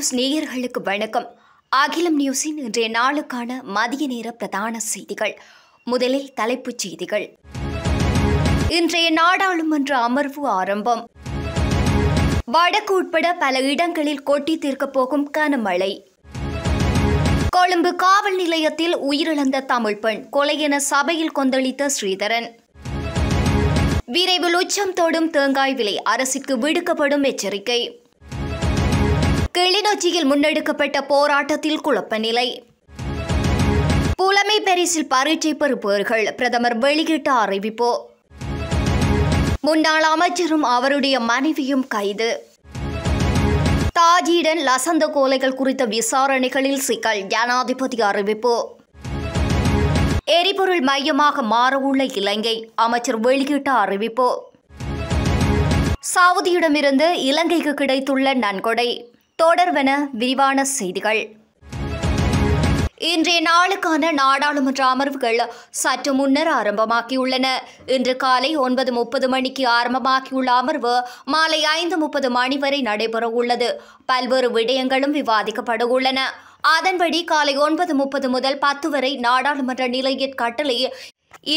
News நேயர்களுக்கு வணக்கம். அகிலம் நியூஸின் இன்றைய நாளுக்கான மதிய நேர பிரதான செய்திகள். முதலில் தலைப்புச் செய்திகள். இன்றைய நாடாளுமன்ற அமர்வு ஆரம்பம். வடக்கு உட்பட பல இடங்களில் கொட்டி தீர்க்கப் போகும் கனமழை. கொழும்பு காவல் நிலையத்தில் உயிரிழந்த தமிழ் பெண் கொலை என சபையில் கொந்தளித்த ஸ்ரீதரன். விரைவில் உச்சம் தொடும் தேங்காய் விலை, அரசிற்கு விடுக்கப்படும் எச்சரிக்கை. கிளிநொச்சியில் முன்னெடுக்கப்பட்ட போராட்டத்தில் குழப்ப நிலை. புலமை பரிசில் பரீட்சை பெறுபவர்கள் பிரதமர் வெளியிட்ட அறிவிப்பு. முன்னாள் அமைச்சரும் அவருடைய மனைவியும் கைது. தாஜியுடன் லசந்த கொலைகள் குறித்த விசாரணைகளில் சிக்கல், ஜனாதிபதி அறிவிப்பு. எரிபொருள் மையமாக மாறவுள்ள இலங்கை, அமைச்சர் வெளியிட்ட அறிவிப்பு. சவுதியிடமிருந்து இலங்கைக்கு கிடைத்துள்ள நன்கொடை தொடர்வென விரிவான செய்திகள். இன்றைய நாளுக்கான நாடாளுமன்ற அமர்வுகள் சற்று முன்னர் ஆரம்பமாகியுள்ளன. இன்று காலை 9:30 மணிக்கு ஆரம்பமாகியுள்ள அமர்வு மாலை 5:30 மணி வரை நடைபெறவுள்ளது. பல்வேறு விடயங்களும் விவாதிக்கப்பட உள்ளன. அதன்படி காலை 9:30 முதல் 10 வரை நாடாளுமன்ற நிலையற் கட்டளை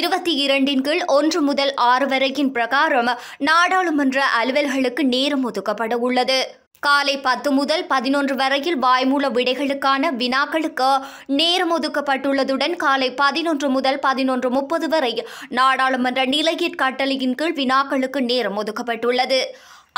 22 கீழ் 1 முதல் 6 வரையின் பிரகாரம் நாடாளுமன்ற அலுவல்களுக்கு நேரம் ஒதுக்கப்பட உள்ளது. காலை 10 முதல் 11 வரையில் வாய்மூல விடைகளுக்கான வினாக்களுக்கு நேரம் ஒதுக்கப்பட்டுள்ளதுடன் காலை 11 முதல் 11:30 வரை நாடாளுமன்ற நிலையற் கட்டளையின் கீழ் வினாக்களுக்கு நேரம் ஒதுக்கப்பட்டுள்ளது.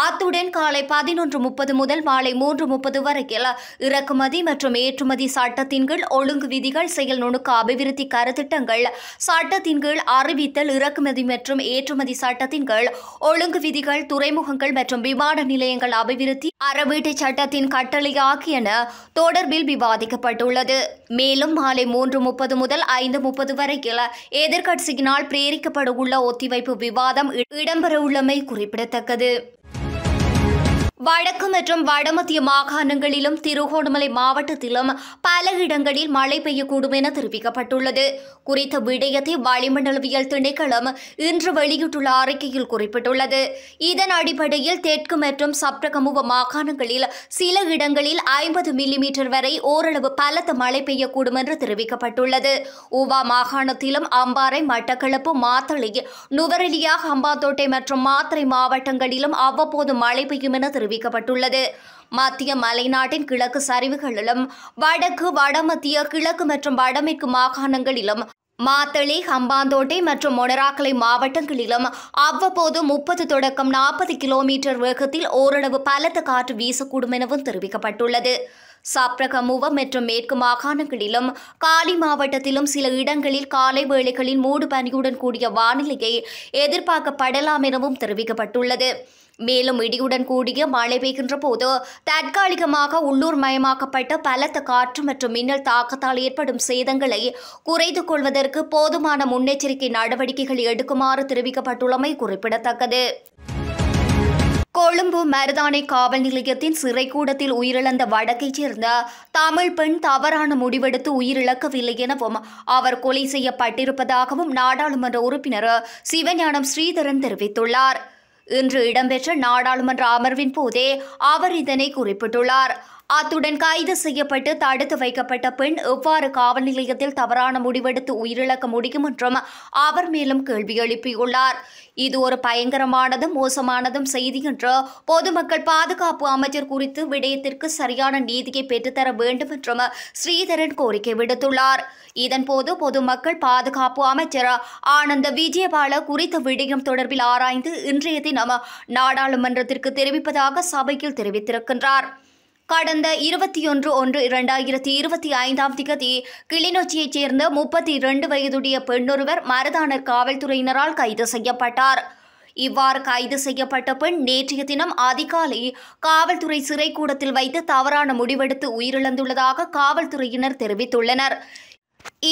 அத்துடன் காலை 11:30 முதல் மாலை 3:30 வரையில் இறக்குமதி மற்றும் ஏற்றுமதி சட்டத்தின் கீழ் ஒழுங்கு விதிகள், செயல் நுணுக்க அபிவிருத்தி கருத்திட்டங்கள் சட்டத்தின் கீழ் அறிவித்தல், இறக்குமதி மற்றும் ஏற்றுமதி சட்டத்தின் கீழ் ஒழுங்கு விதிகள், துறைமுகங்கள் மற்றும் விமான நிலையங்கள் அபிவிருத்தி, அறவீட்டு சட்டத்தின் கட்டளை ஆகியன தொடர்பில் விவாதிக்கப்பட்டுள்ளது. மேலும் மாலை 3:30 முதல் 5:30 வரையில் எதிர்க்கட்சியினால் பிரேரிக்கப்பட உள்ள ஒத்திவைப்பு விவாதம் இடம்பெறவுள்ளமை குறிப்பிடத்தக்கது. வடக்கு மற்றும் வடமத்திய மாகாணங்களிலும் திருகோணமலை மாவட்டத்திலும் பல இடங்களில் மழை பெய்யக்கூடும் என தெரிவிக்கப்பட்டுள்ளது. குறித்த விடயத்தை வளிமண்டலவியல் திணைக்களம் இன்று வெளியிட்டுள்ள அறிக்கையில் குறிப்பிட்டுள்ளது. இதன் அடிப்படையில் தெற்கு மற்றும் சப்ரகமுவ மாகாணங்களில் சில இடங்களில் 50 மில்லிமீட்டர் வரை ஓரளவு பலத்த மழை பெய்யக்கூடும் என்று தெரிவிக்கப்பட்டுள்ளது. ஊவா மாகாணத்திலும் அம்பாறை, மட்டக்களப்பு, மாத்தளை, நுவரெலியா, ஹம்பாந்தோட்டை மற்றும் மாத்தறை மாவட்டங்களிலும் அவ்வப்போது மழை பெய்யும் என தெரிவிக்கப்பட்டுள்ளது. மத்திய மலைநாட்டின் கிழக்கு சரிவுகளிலும் வடக்கு, வடமத்திய, கிழக்கு மற்றும் வடமேற்கு மாகாணங்களிலும் மாத்தளை, ஹம்பாந்தோட்டை மற்றும் மொனராகலை மாவட்டங்களிலும் அவ்வப்போது 30 தொடக்கம் 40 கிலோமீட்டர் வேகத்தில் ஓரளவு பலத்த காற்று வீசக்கூடும் எனவும் தெரிவிக்கப்பட்டுள்ளது. சப்ரகமுவ மற்றும் மேற்கு மாகாணங்களிலும் காலி மாவட்டத்திலும் சில இடங்களில் காலை வேளைகளில் மூடு பனியுடன் கூடிய வானிலையை எதிர்பார்க்கப்படலாம் எனவும் தெரிவிக்கப்பட்டுள்ளது. மேலும் இடியுடன் கூடிய மழை பெய்கின்ற போது தற்காலிகமாக உள்ளூர் மயமாக்கப்பட்ட பலத்த காற்று மற்றும் மின்னல் தாக்கத்தால் ஏற்படும் சேதங்களை குறைத்து கொள்வதற்கு போதுமான முன்னெச்சரிக்கை நடவடிக்கைகள் எடுக்குமாறு தெரிவிக்கப்பட்டுள்ளமை குறிப்பிடத்தக்கது. கொழும்பு மருதானை காவல் நிலையத்தின் சிறைக்கூடத்தில் உயிரிழந்த வடக்கைச் சேர்ந்த தமிழ் பெண் தவறான முடிவெடுத்து உயிரிழக்கவில்லை எனவும் அவர் கொலை செய்யப்பட்டிருப்பதாகவும் நாடாளுமன்ற உறுப்பினர் சிவஞானம் ஸ்ரீதரன் தெரிவித்துள்ளார். இன்று இடம்பெற்ற நாடாளுமன்ற அமர்வின் போதே அவர் இதனை குறிப்பிட்டுள்ளார். அத்துடன் கைது செய்யப்பட்டு தடுத்து வைக்கப்பட்ட பெண் எவ்வாறு காவல் நிலையத்தில் தவறான முடிவெடுத்து உயிரிழக்க முடியும் என்றும் அவர் மேலும் கேள்வி எழுப்பியுள்ளார். இது ஒரு பயங்கரமானதும் மோசமானதும் செய்தி என்று பொதுமக்கள் பாதுகாப்பு அமைச்சர் குறித்து விடயத்திற்கு சரியான நீதியை பெற்றுத்தர வேண்டும் என்றும் ஸ்ரீதரன் கோரிக்கை விடுத்துள்ளார். இதன்போது பொதுமக்கள் பாதுகாப்பு அமைச்சர் ஆனந்த விஜயபால குறித்த விடயம் தொடர்பில் ஆராய்ந்து இன்றைய தினம் நாடாளுமன்றத்திற்கு தெரிவிப்பதாக சபையில் தெரிவித்திருக்கின்றார். கடந்த 21/1/2025 கிளிநொச்சியைச் சேர்ந்த 32 வயதுடைய பெண்ணொருவர் மருதானர் காவல்துறையினரால் கைது செய்யப்பட்டார். இவ்வாறு கைது செய்யப்பட்ட பெண் நேற்றைய தினம் அதிகாலை காவல்துறை சிறைக்கூடத்தில் வைத்து தவறான முடிவெடுத்து உயிரிழந்துள்ளதாக காவல்துறையினர் தெரிவித்துள்ளனர்.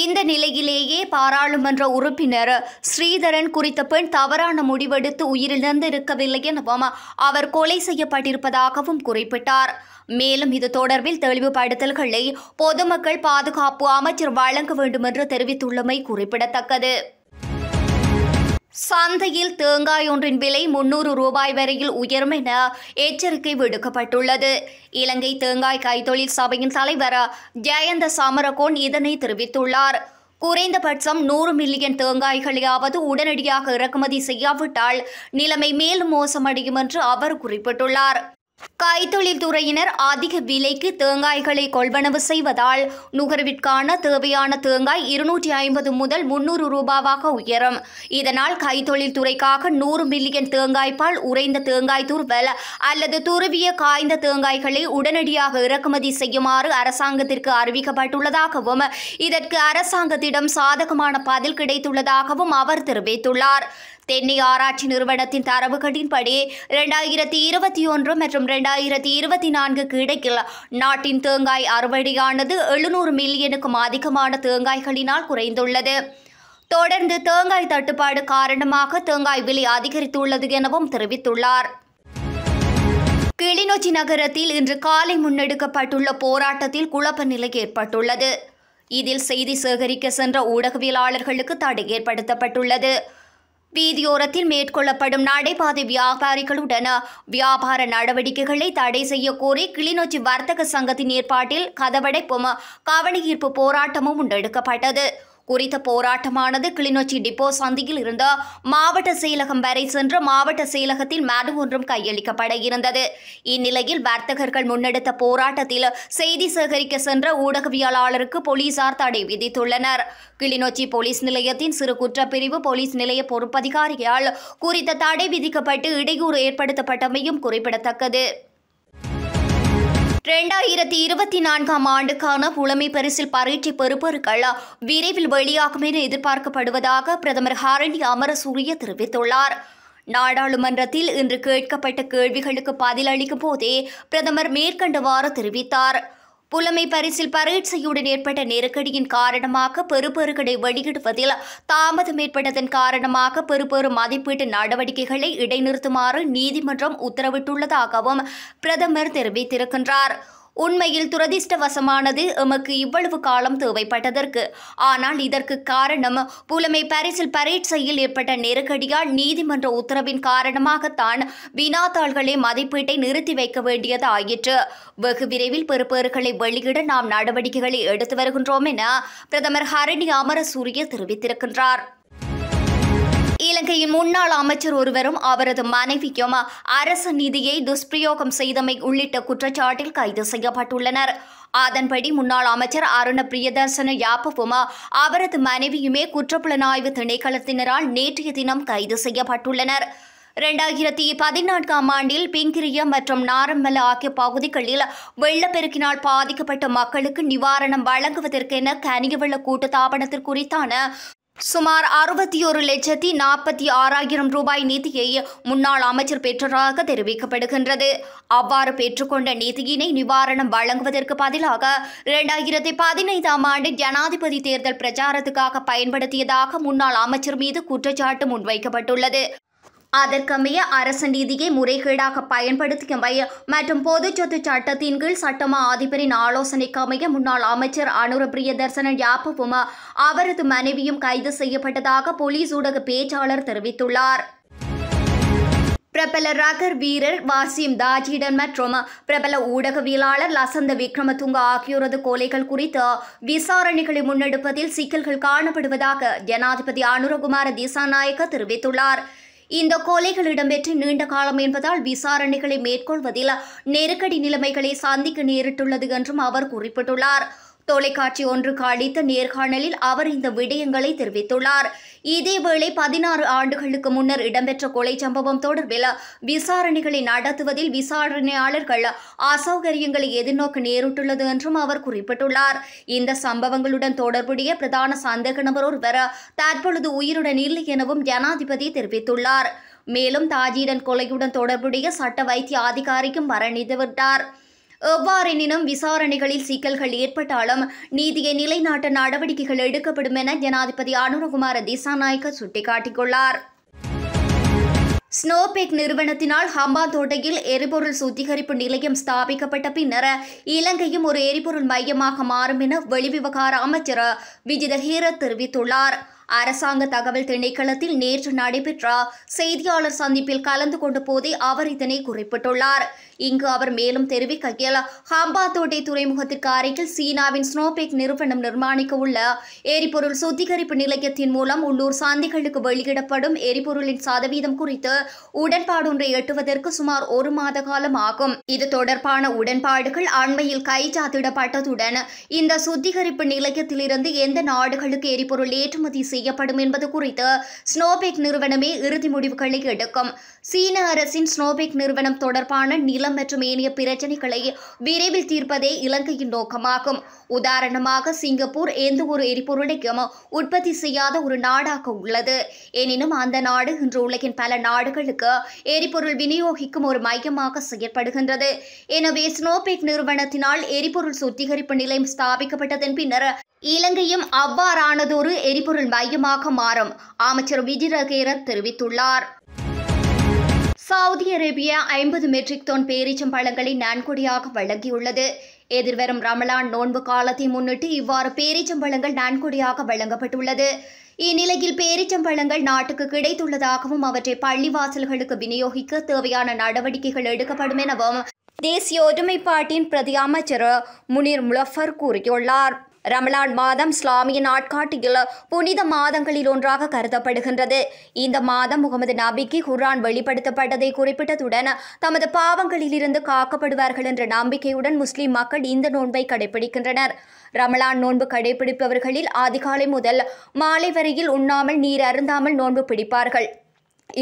இந்த நிலையிலேயே பாராளுமன்ற உறுப்பினர் ஸ்ரீதரன் குறித்த பெண் தவறான முடிவெடுத்து உயிரிழந்திருக்கவில்லை எனவும் அவர் கொலை செய்யப்பட்டிருப்பதாகவும் குறிப்பிட்டார். மேலும் இது தொடர்பில் தெளிவுபடுத்தல்களை பொதுமக்கள் பாதுகாப்பு அமைச்சர் வழங்க வேண்டும் என்று தெரிவித்துள்ளமை குறிப்பிடத்தக்கது. சந்தையில் தேங்காய் ஒன்றின் விலை 300 ரூபாய் வரையில் உயரும் என எச்சரிக்கை விடுக்கப்பட்டுள்ளது. இலங்கை தேங்காய் கைத்தொழில் சபையின் தலைவர் ஜயந்த சமரகோன் இதனை தெரிவித்துள்ளார். குறைந்தபட்சம் 100 மில்லியன் தேங்காய்களையாவது உடனடியாக இறக்குமதி செய்யாவிட்டால் நிலைமை மேலும் மோசமடையும் என்று அவர் குறிப்பிட்டுள்ளார். கைத்தொழில் துறையினர் அதிக விலைக்கு தேங்காய்களை கொள்வனவு செய்வதால் நுகர்விற்கான தேவையான தேங்காய் 250 முதல் 300 ரூபாவாக உயரும். இதனால் கைத்தொழில் துறைக்காக 100 மில்லியன் தேங்காய்பால் உறைந்த தேங்காய் துருவல் அல்லது துருவிய காய்ந்த தேங்காய்களை உடனடியாக இறக்குமதி செய்யுமாறு அரசாங்கத்திற்கு அறிவிக்கப்பட்டுள்ளதாகவும் இதற்கு அரசாங்கத்திடம் சாதகமான பதில் கிடைத்துள்ளதாகவும் அவர் தெரிவித்துள்ளார். தென்னை ஆராய்ச்சி நிறுவனத்தின் தரவுகளின்படி 2021 மற்றும் 2024 இடையில் நாட்டின் தேங்காய் அறுவடையானது 700 மில்லியனுக்கும் அதிகமான தேங்காய்களினால் குறைந்துள்ளது. தொடர்ந்து தேங்காய் தட்டுப்பாடு காரணமாக தேங்காய் விலை அதிகரித்துள்ளது எனவும் தெரிவித்துள்ளார். கிளிநொச்சி நகரத்தில் இன்று காலை முன்னெடுக்கப்பட்டுள்ள போராட்டத்தில் குழப்ப நிலை ஏற்பட்டுள்ளது. இதில் செய்தி சேகரிக்க சென்ற ஊடகவியலாளர்களுக்கு தடை ஏற்படுத்தப்பட்டுள்ளது. வீதியோரத்தில் மேற்கொள்ளப்படும் நடைபாதை வியாபாரிகளுடன் வியாபார நடவடிக்கைகளை தடை செய்ய கோரி கிளிநொச்சி வர்த்தக சங்கத்தின் ஏற்பாட்டில் கதவடைப்பும் கவனஈர்ப்பு போராட்டமும் முன்னெடுக்கப்பட்டது. குறித்த போராட்டமானது கிளிநொச்சி டிப்போ சந்தியில் இருந்த மாவட்ட செயலகம் வரை சென்று மாவட்ட செயலகத்தில் மனு ஒன்றும் கையளிக்கப்பட இருந்தது. இந்நிலையில் வர்த்தகர்கள் முன்னெடுத்த போராட்டத்தில் செய்தி சேகரிக்க சென்ற ஊடகவியலாளருக்கு போலீசார் தடை விதித்துள்ளனர். கிளிநொச்சி போலீஸ் நிலையத்தின் சிறு குற்றப்பிரிவு போலீஸ் நிலைய பொறுப்பதிகாரியால் குறித்த தடை விதிக்கப்பட்டு இடையூறு ஏற்படுத்தப்பட்டமையும் குறிப்பிடத்தக்கது. 2024ஆம் ஆண்டுக்கான புலமை பரிசில் பரீட்சை பெறுபவர்கள் விரைவில் வெளியாகும் என எதிர்பார்க்கப்படுவதாக பிரதமர் ஹரணி அமரசூரிய தெரிவித்துள்ளார். நாடாளுமன்றத்தில் இன்று கேட்கப்பட்ட கேள்விகளுக்கு பதிலளிக்கும் போதே பிரதமர் மேற்கண்டவாறு தெரிவித்தார். புலமை பரிசில் பரீட்சையுடன் ஏற்பட்ட நெருக்கடியின் காரணமாக பெறுபேறுகளை வெளியிடுவதில் தாமதம் ஏற்பட்டதன் காரணமாக பெறுபேறு மதிப்பீட்டு நடவடிக்கைகளை இடைநிறுத்துமாறு நீதிமன்றம் உத்தரவிட்டுள்ளதாகவும் பிரதமர் தெரிவித்திருக்கின்றார். உண்மையில் துரதிர்ஷ்டவசமானது எமக்கு இவ்வளவு காலம் தேவைப்பட்டதற்கு. ஆனால் இதற்கு காரணம் புலமை பரிசில் பரீட்சையில் ஏற்பட்ட நெருக்கடியால் நீதிமன்ற உத்தரவின் காரணமாகத்தான் வினாத்தாள்களை மதிப்பீட்டை நிறுத்தி வைக்க வேண்டியது ஆயிற்று. வெகு விரைவில் பெறுபேறுகளை வெளியிட நாம் நடவடிக்கைகளை எடுத்து வருகின்றோம் என பிரதமர் ஹரணி அமரசூரிய தெரிவித்திருக்கின்றார். இலங்கையின் முன்னாள் அமைச்சர் ஒருவரும் அவரது மனைவியும் அரச நிதியை துஷ்பிரயோகம் செய்தமை உள்ளிட்ட குற்றச்சாட்டில் கைது செய்யப்பட்டுள்ளனர். அதன்படி முன்னாள் அமைச்சர் அருண பிரியதர்சன யாப்பவும் அவரது மனைவியுமே குற்றப்புலனாய்வு திணைக்களத்தினரால் நேற்றைய தினம் கைது செய்யப்பட்டுள்ளனர். 2014ஆம் ஆண்டில் பிங்கிரிய மற்றும் நாரம்மல ஆகிய பகுதிகளில் வெள்ளப்பெருக்கினால் பாதிக்கப்பட்ட மக்களுக்கு நிவாரணம் வழங்குவதற்கென கனியவெள்ள கூட்டுத்தாபனத்திற்குறித்தான சுமார் 61,46,000 ரூபாய் நிதியை முன்னாள் அமைச்சர் பெற்றதாக தெரிவிக்கப்படுகின்றது. அவ்வாறு பெற்றுக்கொண்ட நிதியினை நிவாரணம் வழங்குவதற்கு பதிலாக 2015ஆம் ஆண்டு ஜனாதிபதி தேர்தல் பிரச்சாரத்துக்காக பயன்படுத்தியதாக முன்னாள் அமைச்சர் மீது குற்றச்சாட்டு முன்வைக்கப்பட்டுள்ளது. அதற்கமைய அரச நிதியை முறைகேடாக பயன்படுத்தியமை மற்றும் பொது சொத்து சட்டத்தின் கீழ் சட்டமா அதிபரின் ஆலோசனைக்கமைய முன்னாள் அமைச்சர் அனுர பிரியதர்சன யாப்பவும் அவரது மனைவியும் கைது செய்யப்பட்டதாக போலீஸ் ஊடக பேச்சாளர் தெரிவித்துள்ளார். பிரபல ரகர் வீரர் வாசிம் தாஜிடன் மற்றும் பிரபல ஊடகவியலாளர் லசந்த விக்ரமதுங்க ஆகியோரது கொலைகள் குறித்து விசாரணைகளை முன்னெடுப்பதில் சிக்கல்கள் காணப்படுவதாக ஜனாதிபதி அனுரகுமார திசாநாயக்க தெரிவித்துள்ளார். இந்த கொலைகள் இடம்பெற்று நீண்ட காலம் என்பதால் விசாரணைகளை மேற்கொள்வதில் நெருக்கடி நிலைமைகளை சந்திக்க நேரிட்டுள்ளது என்றும் அவர் குறிப்பிட்டுள்ளார். தொலைக்காட்சி ஒன்றுக்கு அளித்த நேர்காணலில் அவர் இந்த விடயங்களை தெரிவித்துள்ளார். இதேவேளை 16 ஆண்டுகளுக்கு முன்னர் இடம்பெற்ற கொலை சம்பவம் தொடர்பில் விசாரணைகளை நடத்துவதில் விசாரணையாளர்கள் அசௌகரியங்களை எதிர்நோக்க நேரிட்டுள்ளது என்றும் அவர் குறிப்பிட்டுள்ளார். இந்த சம்பவங்களுடன் தொடர்புடைய பிரதான சந்தேக நபர் ஒருவர் தற்பொழுது உயிருடன் இல்லை எனவும் ஜனாதிபதி தெரிவித்துள்ளார். மேலும் தாஜிடன் கொலையுடன் தொடர்புடைய சட்ட வைத்திய அதிகாரிக்கும் மரணித்துவிட்டார். எவ்வாறெனினும் விசாரணைகளில் சிக்கல்கள் ஏற்பட்டாலும் நீதியை நிலைநாட்ட நடவடிக்கைகள் எடுக்கப்படும் என ஜனாதிபதி அனுரகுமார திசாநாயக்க சுட்டிக்காட்டியுள்ளார். ஸ்னோபெக் நிறுவனத்தினால் ஹம்பாந்தோட்டையில் எரிபொருள் சுத்திகரிப்பு நிலையம் ஸ்தாபிக்கப்பட்ட பின்னர் இலங்கையும் ஒரு எரிபொருள் மையமாக மாறும் என வெளிவிவகார அமைச்சர் விஜித ஹீரத் தெரிவித்துள்ளார். அரசாங்க தகவல் திணைக்களத்தில் நேற்று நடைபெற்ற செய்தியாளர் சந்திப்பில் கலந்து கொண்ட போதே அவர் இதனை குறிப்பிட்டுள்ளார். இங்கு அவர் மேலும் தெரிவிக்கையில், ஹம்பாந்தோட்டை துறைமுகத்திற்கு அருகில் சீனாவின் ஸ்னோபெக் நிறுவனம் நிர்மாணிக்க உள்ள எரிபொருள் சுத்திகரிப்பு நிலையத்தின் மூலம் உள்ளூர் சந்தைகளுக்கு வெளியிடப்படும் எரிபொருளின் சதவீதம் குறித்து உடன்பாடொன்றை எட்டுவதற்கு சுமார் 1 மாத காலம் ஆகும். இது தொடர்பான உடன்பாடுகள் அண்மையில் கைச்சாத்திடப்பட்டதுடன் இந்த சுத்திகரிப்பு நிலையத்திலிருந்து எந்த நாடுகளுக்கு எரிபொருள் ஏற்றுமதி செய்யப்படும் என்பது குறித்து ஸ்னோபெக் நிறுவனமே இறுதி முடிவுகளை எடுக்கும். சீன அரசின் ஸ்னோபெக் நிறுவனம் தொடர்பான நிலம் மற்றும் ஏனைய பிரச்சினைகளை விரைவில் தீர்ப்பதே இலங்கையின் நோக்கமாகும். உதாரணமாக, சிங்கப்பூர் எந்த ஒரு எரிபொருளையும் உற்பத்தி செய்யாத ஒரு நாடாக உள்ளது. எனினும் அந்த நாடு இன்று உலகின் பல நாடுகளுக்கு எரிபொருள் விநியோகிக்கும் ஒரு மையமாக செயற்படுகின்றது. எனவே ஸ்னோபெக் நிறுவனத்தினால் எரிபொருள் சுத்திகரிப்பு நிலையம் ஸ்தாபிக்கப்பட்டதன் பின்னர் இலங்கையும் அவ்வாறானதொரு எரிபொருள் மையமாக மாறும். அமைச்சர் விஜிரகேர தெரிவித்துள்ளார். சவுதி அரேபியா 50 மெட்ரிக் டன் பேரீச்சம்பழங்களை நன்கொடையாக வழங்கியுள்ளது. எதிர்வரும் ரமலான் நோன்பு காலத்தை முன்னிட்டு இவ்வாறு பேரீச்சம்பழங்கள் நன்கொடையாக வழங்கப்பட்டுள்ளது. இந்நிலையில் பேரீச்சம்பழங்கள் நாட்டுக்கு கிடைத்துள்ளதாகவும் அவற்றை பள்ளிவாசல்களுக்கு விநியோகிக்க தேவையான நடவடிக்கைகள் எடுக்கப்படும் எனவும் தேசிய ஒருமைப்பாட்டின் பிரதி அமைச்சர் முனீர் முலஃபர் கூறியுள்ளார். ரமலான் மாதம் இஸ்லாமிய நாட்காட்டியில் புனித மாதங்களில் ஒன்றாக கருதப்படுகின்றது. இந்த மாதம் முகமது நபிக்கு குர்ஆன் வெளிப்படுத்தப்பட்டதை குறிப்பிட்டதுடன் தமது பாவங்களிலிருந்து காக்கப்படுவார்கள் என்ற நம்பிக்கையுடன் முஸ்லிம் மக்கள் இந்த நோன்பை கடைபிடிக்கின்றனர். ரமலான் நோன்பு கடைபிடிப்பவர்களில் அதிகாலை முதல் மாலை வரையில் உண்ணாமல் நீர் அருந்தாமல் நோன்பு பிடிப்பார்கள்.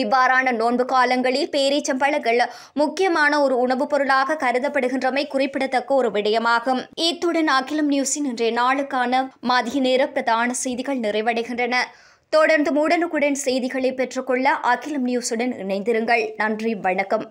இவ்வாறான நோன்பு காலங்களில் பேரீச்சம்பழங்கள் முக்கியமான ஒரு உணவுப் பொருளாக கருதப்படுகின்றமை குறிப்பிடத்தக்க ஒரு விடயமாகும். இத்துடன் அகிலம் நியூஸின் இன்றைய நாளுக்கான மதிய நேர பிரதான செய்திகள் நிறைவடைகின்றன. தொடர்ந்து உடனுக்குடன் செய்திகளை பெற்றுக்கொள்ள அகிலம் நியூஸுடன் இணைந்திருங்கள். நன்றி, வணக்கம்.